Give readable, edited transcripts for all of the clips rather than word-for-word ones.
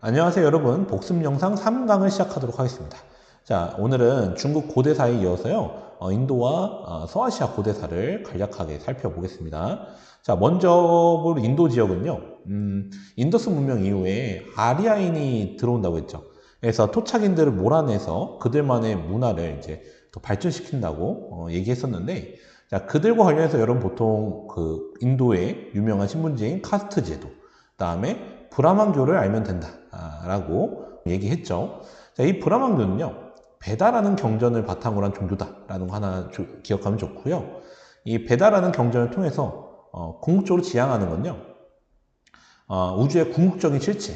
안녕하세요 여러분, 복습 영상 3강을 시작하도록 하겠습니다. 자, 오늘은 중국 고대사에 이어서요 인도와 서아시아 고대사를 간략하게 살펴보겠습니다. 자, 먼저 볼 인도 지역은요, 인더스 문명 이후에 아리아인이 들어온다고 했죠. 그래서 토착인들을 몰아내서 그들만의 문화를 이제 더 발전시킨다고 얘기했었는데, 자, 그들과 관련해서 여러분 보통 그 인도의 유명한 신분제인 카스트 제도, 그 다음에 브라만교를 알면 된다 라고 얘기했죠. 자, 이 브라만교는요, 베다라는 경전을 바탕으로 한 종교다라는 거 하나 기억하면 좋고요. 이 베다라는 경전을 통해서 궁극적으로 지향하는 건요, 우주의 궁극적인 실체,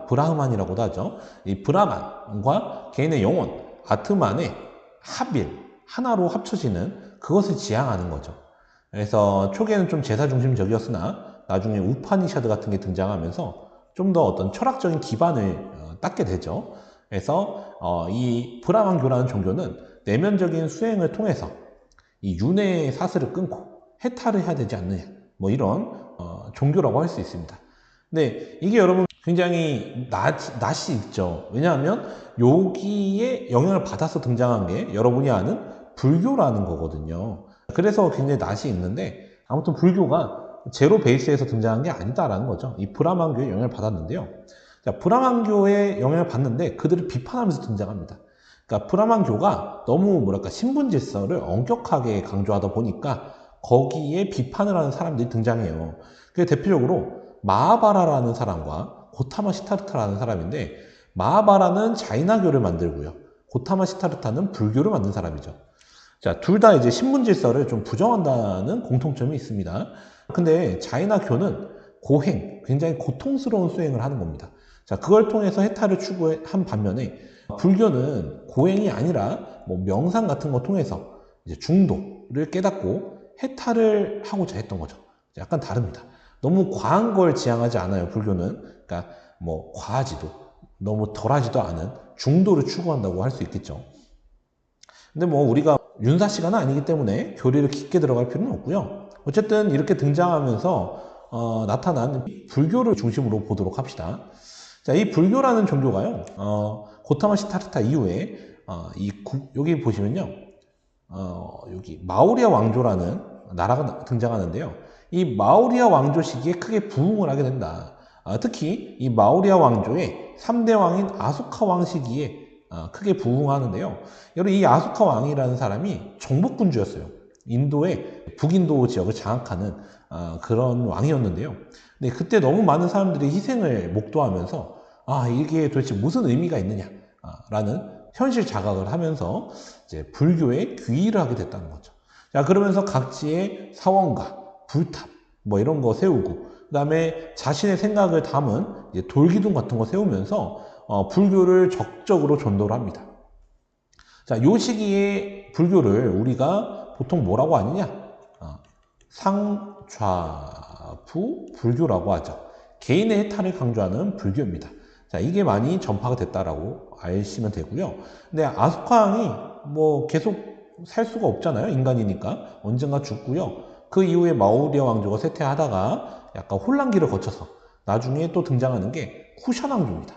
브라흐만이라고도 하죠. 이 브라만과 개인의 영혼, 아트만의 합일, 하나로 합쳐지는 그것을 지향하는 거죠. 그래서 초기에는 좀 제사 중심적이었으나 나중에 우파니샤드 같은 게 등장하면서 좀 더 어떤 철학적인 기반을 닦게 되죠. 그래서 이 브라만교라는 종교는 내면적인 수행을 통해서 이 윤회의 사슬을 끊고 해탈을 해야 되지 않느냐, 뭐 이런 종교라고 할 수 있습니다. 근데 이게 여러분 굉장히 낯이 있죠. 왜냐하면 여기에 영향을 받아서 등장한 게 여러분이 아는 불교라는 거거든요. 그래서 굉장히 낯이 있는데, 아무튼 불교가 제로 베이스에서 등장한 게 아니다라는 거죠. 이 브라만교에 영향을 받았는데요. 자, 브라만교에 영향을 받는데 그들을 비판하면서 등장합니다. 그러니까 브라만교가 너무 뭐랄까 신분 질서를 엄격하게 강조하다 보니까 거기에 비판을 하는 사람들이 등장해요. 그 대표적으로 마하바라라는 사람과 고타마 시타르타라는 사람인데, 마하바라는 자이나교를 만들고요, 고타마 시타르타는 불교를 만든 사람이죠. 자, 둘 다 이제 신분 질서를 좀 부정한다는 공통점이 있습니다. 근데 자이나교는 고행, 굉장히 고통스러운 수행을 하는 겁니다. 자, 그걸 통해서 해탈을 추구한 반면에 불교는 고행이 아니라 뭐 명상 같은 거 통해서 이제 중도를 깨닫고 해탈을 하고자 했던 거죠. 약간 다릅니다. 너무 과한 걸 지향하지 않아요, 불교는. 그러니까 뭐 과하지도 너무 덜하지도 않은 중도를 추구한다고 할 수 있겠죠. 근데 뭐 우리가 윤사 시간은 아니기 때문에 교리를 깊게 들어갈 필요는 없고요. 어쨌든 이렇게 등장하면서 나타난 불교를 중심으로 보도록 합시다. 자, 이 불교라는 종교가요, 고타마 시타르타 이후에 여기 보시면요, 여기 마우리아 왕조라는 나라가 등장하는데요. 이 마우리아 왕조 시기에 크게 부흥을 하게 된다. 특히 이 마우리아 왕조의 3대 왕인 아소카 왕 시기에 크게 부흥하는데요. 여러분, 이 아소카 왕이라는 사람이 정복군주였어요. 인도의 북인도 지역을 장악하는 그런 왕이었는데요. 근데 그때 너무 많은 사람들이 희생을 목도하면서 이게 도대체 무슨 의미가 있느냐라는 현실 자각을 하면서 이제 불교에 귀의를 하게 됐다는 거죠. 자, 그러면서 각지의 사원가, 불탑, 뭐 이런 거 세우고, 그 다음에 자신의 생각을 담은 이제 돌기둥 같은 거 세우면서 불교를 적극적으로 전도를 합니다. 자, 요 시기에 불교를 우리가 보통 뭐라고 하느냐? 상좌부 불교라고 하죠. 개인의 해탈을 강조하는 불교입니다. 자, 이게 많이 전파가 됐다라고 아시면 되고요. 근데 아소카 왕이 뭐 계속 살 수가 없잖아요. 인간이니까. 언젠가 죽고요. 그 이후에 마우리아 왕조가 쇠퇴하다가 약간 혼란기를 거쳐서 나중에 또 등장하는 게 쿠샤 왕조입니다.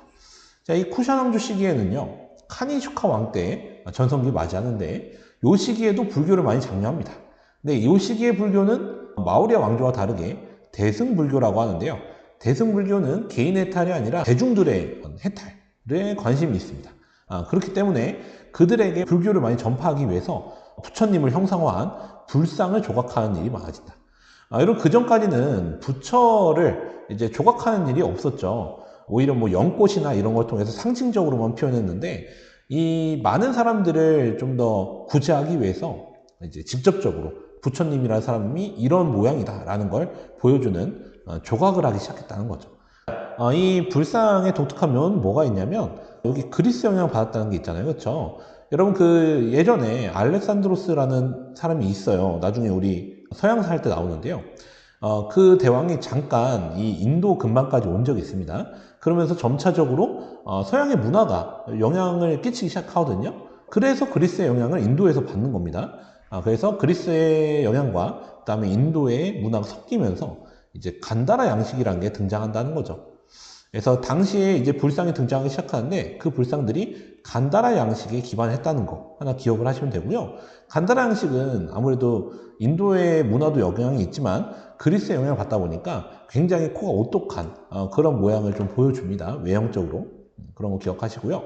자, 이 쿠샤 왕조 시기에는요, 카니슈카 왕 때 전성기 맞이하는데, 이 시기에도 불교를 많이 장려합니다. 근데 이 시기의 불교는 마우리아 왕조와 다르게 대승불교라고 하는데요. 대승불교는 개인 해탈이 아니라 대중들의 해탈에 관심이 있습니다. 그렇기 때문에 그들에게 불교를 많이 전파하기 위해서 부처님을 형상화한 불상을 조각하는 일이 많아진다. 여러분, 그 전까지는 부처를 이제 조각하는 일이 없었죠. 오히려 뭐 연꽃이나 이런 걸 통해서 상징적으로만 표현했는데, 이 많은 사람들을 좀 더 구제하기 위해서 이제 직접적으로 부처님이라는 사람이 이런 모양이다라는 걸 보여주는 조각을 하기 시작했다는 거죠. 이 불상의 독특한 면은 뭐가 있냐면, 여기 그리스 영향을 받았다는 게 있잖아요. 그렇죠? 여러분, 그 예전에 알렉산드로스라는 사람이 있어요. 나중에 우리 서양사 할 때 나오는데요. 그 대왕이 잠깐 이 인도 근방까지 온 적이 있습니다. 그러면서 점차적으로 서양의 문화가 영향을 끼치기 시작하거든요. 그래서 그리스의 영향을 인도에서 받는 겁니다. 그래서 그리스의 영향과 그다음에 인도의 문화가 섞이면서 이제 간다라 양식이라는 게 등장한다는 거죠. 그래서 당시에 이제 불상이 등장하기 시작하는데 그 불상들이 간다라 양식에 기반했다는 거 하나 기억을 하시면 되고요. 간다라 양식은 아무래도 인도의 문화도 영향이 있지만 그리스의 영향을 받다 보니까 굉장히 코가 오똑한 그런 모양을 좀 보여줍니다. 외형적으로. 그런 거 기억하시고요.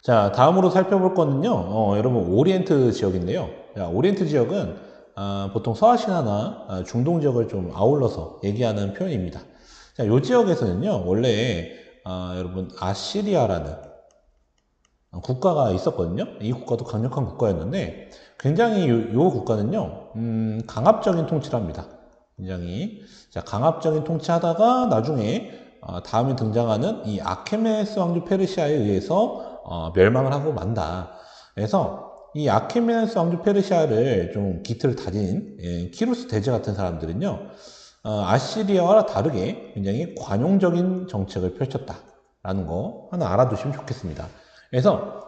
자, 다음으로 살펴볼 거는요. 여러분 오리엔트 지역인데요. 자, 오리엔트 지역은 보통 서아시아나 중동 지역을 좀 아울러서 얘기하는 표현입니다. 자, 요 지역에서는요, 원래, 여러분, 아시리아라는 국가가 있었거든요. 이 국가도 강력한 국가였는데, 굉장히 요 국가는요, 강압적인 통치를 합니다. 굉장히. 자, 강압적인 통치하다가 나중에, 다음에 등장하는 이 아케메네스 왕조 페르시아에 의해서, 멸망을 하고 만다. 그래서, 이 아케메네스 왕조 페르시아를 좀 기틀을 다진, 키루스 대제 같은 사람들은요, 아시리아와 다르게 굉장히 관용적인 정책을 펼쳤다라는 거 하나 알아두시면 좋겠습니다. 그래서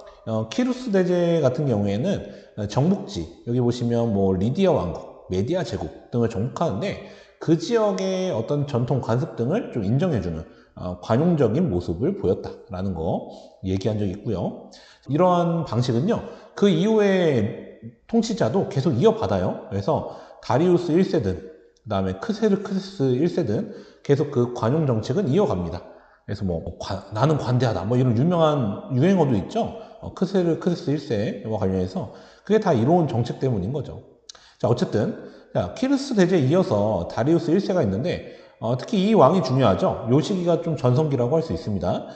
키루스 대제 같은 경우에는 정복지, 여기 보시면 뭐 리디아 왕국, 메디아 제국 등을 정복하는데 그 지역의 어떤 전통 관습 등을 좀 인정해주는 관용적인 모습을 보였다라는 거 얘기한 적이 있고요. 이러한 방식은요, 그 이후에 통치자도 계속 이어받아요. 그래서 다리우스 1세든 그 다음에 크세르크세스 1세든 계속 그 관용 정책은 이어갑니다. 그래서 뭐 나는 관대하다 뭐 이런 유명한 유행어도 있죠. 크세르크세스 1세와 관련해서 그게 다 이로운 정책 때문인 거죠. 자, 어쨌든 자, 키루스 대제에 이어서 다리우스 1세가 있는데 특히 이 왕이 중요하죠. 요 시기가 좀 전성기라고 할 수 있습니다.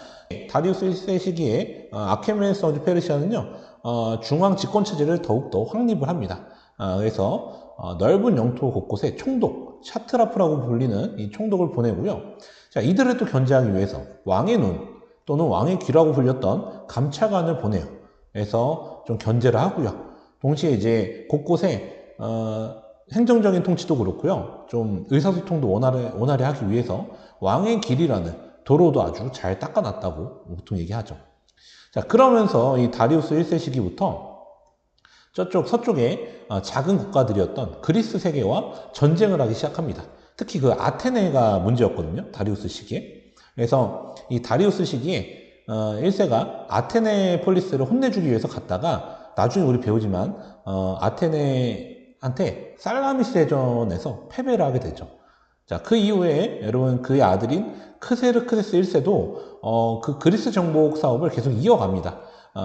다리우스 1세 시기에 아케메네스 왕조 페르시아는요, 중앙 집권 체제를 더욱더 확립을 합니다. 그래서 넓은 영토 곳곳에 총독, 샤트라프라고 불리는 이 총독을 보내고요. 자, 이들을 또 견제하기 위해서 왕의 눈 또는 왕의 귀라고 불렸던 감찰관을 보내요. 그래서 좀 견제를 하고요. 동시에 이제 곳곳에 행정적인 통치도 그렇고요. 좀 의사소통도 원활히 하기 위해서 왕의 길이라는 도로도 아주 잘 닦아놨다고 보통 얘기하죠. 자, 그러면서 이 다리우스 1세 시기부터 저쪽 서쪽에 작은 국가들이었던 그리스 세계와 전쟁을 하기 시작합니다. 특히 그 아테네가 문제였거든요. 다리우스 시기에. 그래서 이 다리우스 시기에 1세가 아테네 폴리스를 혼내주기 위해서 갔다가 나중에 우리 배우지만 아테네한테 살라미스 대전에서 패배를 하게 되죠. 자, 그 이후에 여러분 그의 아들인 크세르크세스 1세도 그 그리스 정복 사업을 계속 이어갑니다.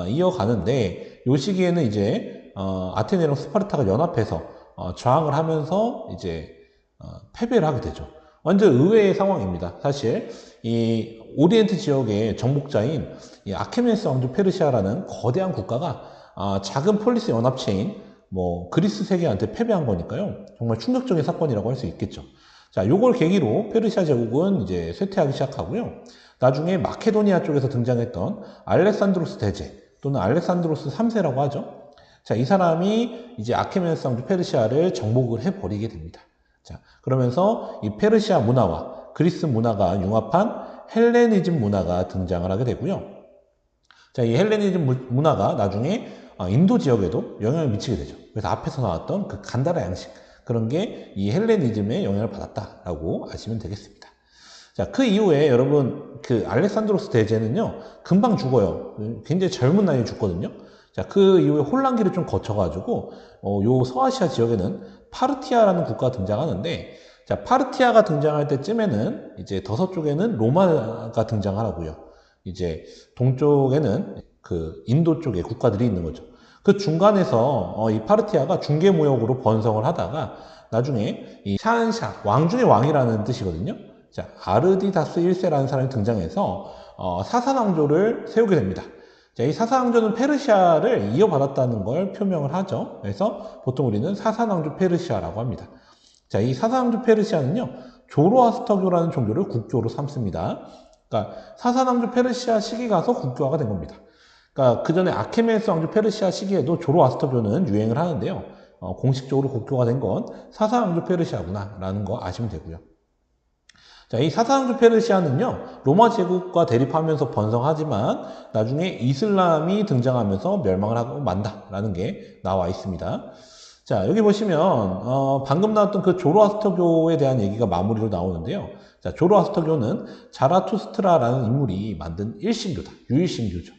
이어가는데 이 시기에는 이제 아테네랑 스파르타가 연합해서 저항을 하면서 이제 패배를 하게 되죠. 완전 의외의 상황입니다. 사실 이 오리엔트 지역의 정복자인 이 아케메네스 왕조 페르시아라는 거대한 국가가 작은 폴리스 연합체인 뭐 그리스 세계한테 패배한 거니까요. 정말 충격적인 사건이라고 할 수 있겠죠. 자, 요걸 계기로 페르시아 제국은 이제 쇠퇴하기 시작하고요. 나중에 마케도니아 쪽에서 등장했던 알렉산드로스 대제 또는 알렉산드로스 3세라고 하죠. 자, 이 사람이 이제 아케메네스 왕조 페르시아를 정복을 해버리게 됩니다. 자, 그러면서 이 페르시아 문화와 그리스 문화가 융합한 헬레니즘 문화가 등장을 하게 되고요. 자, 이 헬레니즘 문화가 나중에 인도 지역에도 영향을 미치게 되죠. 그래서 앞에서 나왔던 그 간다라 양식, 그런 게 이 헬레니즘에 영향을 받았다라고 아시면 되겠습니다. 자, 그 이후에 여러분 그 알렉산드로스 대제는요, 금방 죽어요. 굉장히 젊은 나이에 죽거든요. 자, 그 이후에 혼란기를 좀 거쳐가지고 요 서아시아 지역에는 파르티아라는 국가가 등장하는데, 자, 파르티아가 등장할 때쯤에는 이제 더 서쪽에는 로마가 등장하고요. 이제 동쪽에는 그 인도 쪽에 국가들이 있는 거죠. 그 중간에서 이 파르티아가 중개무역으로 번성을 하다가 나중에 이 샤한샤, 왕 중의 왕이라는 뜻이거든요. 자, 아르디다스 1세라는 사람이 등장해서 사산왕조를 세우게 됩니다. 자, 이 사산왕조는 페르시아를 이어받았다는 걸 표명을 하죠. 그래서 보통 우리는 사산왕조 페르시아라고 합니다. 자, 이 사산왕조 페르시아는요, 조로아스터교라는 종교를 국교로 삼습니다. 그러니까 사산왕조 페르시아 시기 가서 국교화가 된 겁니다. 그러니까 그 전에 아케메네스 왕조 페르시아 시기에도 조로아스터교는 유행을 하는데요. 공식적으로 국교가 된 건 사산왕조 페르시아구나 라는 거 아시면 되고요. 자, 이 사산왕조 페르시아는요, 로마 제국과 대립하면서 번성하지만 나중에 이슬람이 등장하면서 멸망을 하고 만다라는 게 나와 있습니다. 자, 여기 보시면 방금 나왔던 그 조로아스터교에 대한 얘기가 마무리로 나오는데요. 자, 조로아스터교는 자라투스트라라는 인물이 만든 일신교다. 유일신교죠.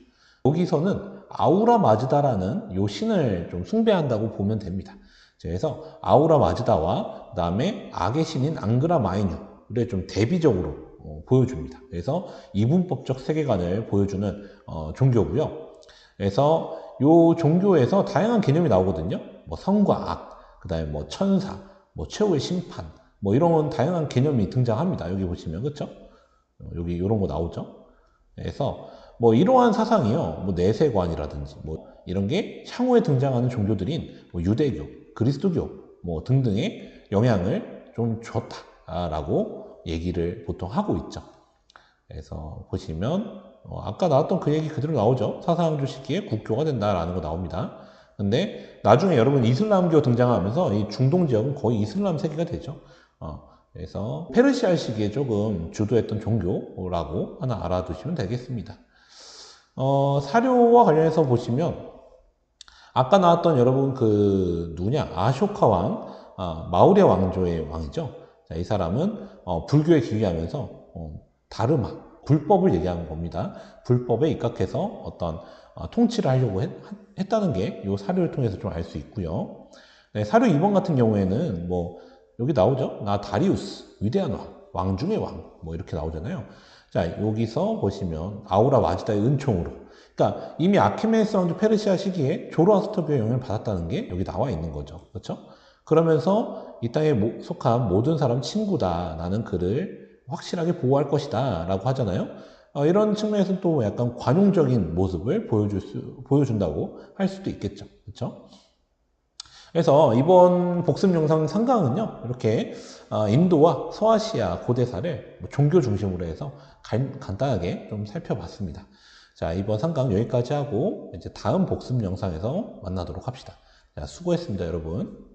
여기서는 아우라 마즈다라는 요 신을 좀 숭배한다고 보면 됩니다. 그래서 아우라 마즈다와 그다음에 악의 신인 앙그라 마이뉴를 좀 대비적으로 보여줍니다. 그래서 이분법적 세계관을 보여주는 종교고요. 그래서 요 종교에서 다양한 개념이 나오거든요. 뭐 선과 악, 그다음에 뭐 천사, 뭐 최후의 심판, 뭐 이런 다양한 개념이 등장합니다. 여기 보시면 그렇죠? 여기 이런 거 나오죠. 그래서 뭐 이러한 사상이요, 뭐 내세관이라든지 뭐 이런 게 향후에 등장하는 종교들인 뭐 유대교, 그리스도교 뭐 등등의 영향을 좀 줬다라고 얘기를 보통 하고 있죠. 그래서 보시면 아까 나왔던 그 얘기 그대로 나오죠. 사상조 시기에 국교가 된다라는 거 나옵니다. 근데 나중에 여러분 이슬람교 등장하면서 이 중동 지역은 거의 이슬람 세계가 되죠. 그래서 페르시아 시기에 조금 주도했던 종교라고 하나 알아두시면 되겠습니다. 사료와 관련해서 보시면 아까 나왔던 여러분 그 누구냐 아쇼카 왕, 마우리아 왕조의 왕이죠. 자, 이 사람은 불교에 기귀하면서 다르마 불법을 얘기하는 겁니다. 불법에 입각해서 어떤 통치를 하려고 했다는 게 이 사료를 통해서 좀 알 수 있고요. 네, 사료 2번 같은 경우에는 뭐 여기 나오죠. 나 다리우스 위대한 왕 중의 왕 뭐 이렇게 나오잖아요. 자, 여기서 보시면 아우라 마즈다의 은총으로, 그러니까 이미 아케메네스 왕조 페르시아 시기에 조로아스터교의 영향을 받았다는 게 여기 나와 있는 거죠. 그렇죠? 그러면서 이 땅에 속한 모든 사람 친구다. 나는 그를 확실하게 보호할 것이다. 라고 하잖아요. 이런 측면에서 또 약간 관용적인 모습을 보여준다고 할 수도 있겠죠. 그렇죠? 그래서 이번 복습 영상 3강은요, 이렇게 인도와 서아시아 고대사를 종교 중심으로 해서 간단하게 좀 살펴봤습니다. 자, 이번 3강 여기까지 하고 이제 다음 복습 영상에서 만나도록 합시다. 자, 수고했습니다, 여러분.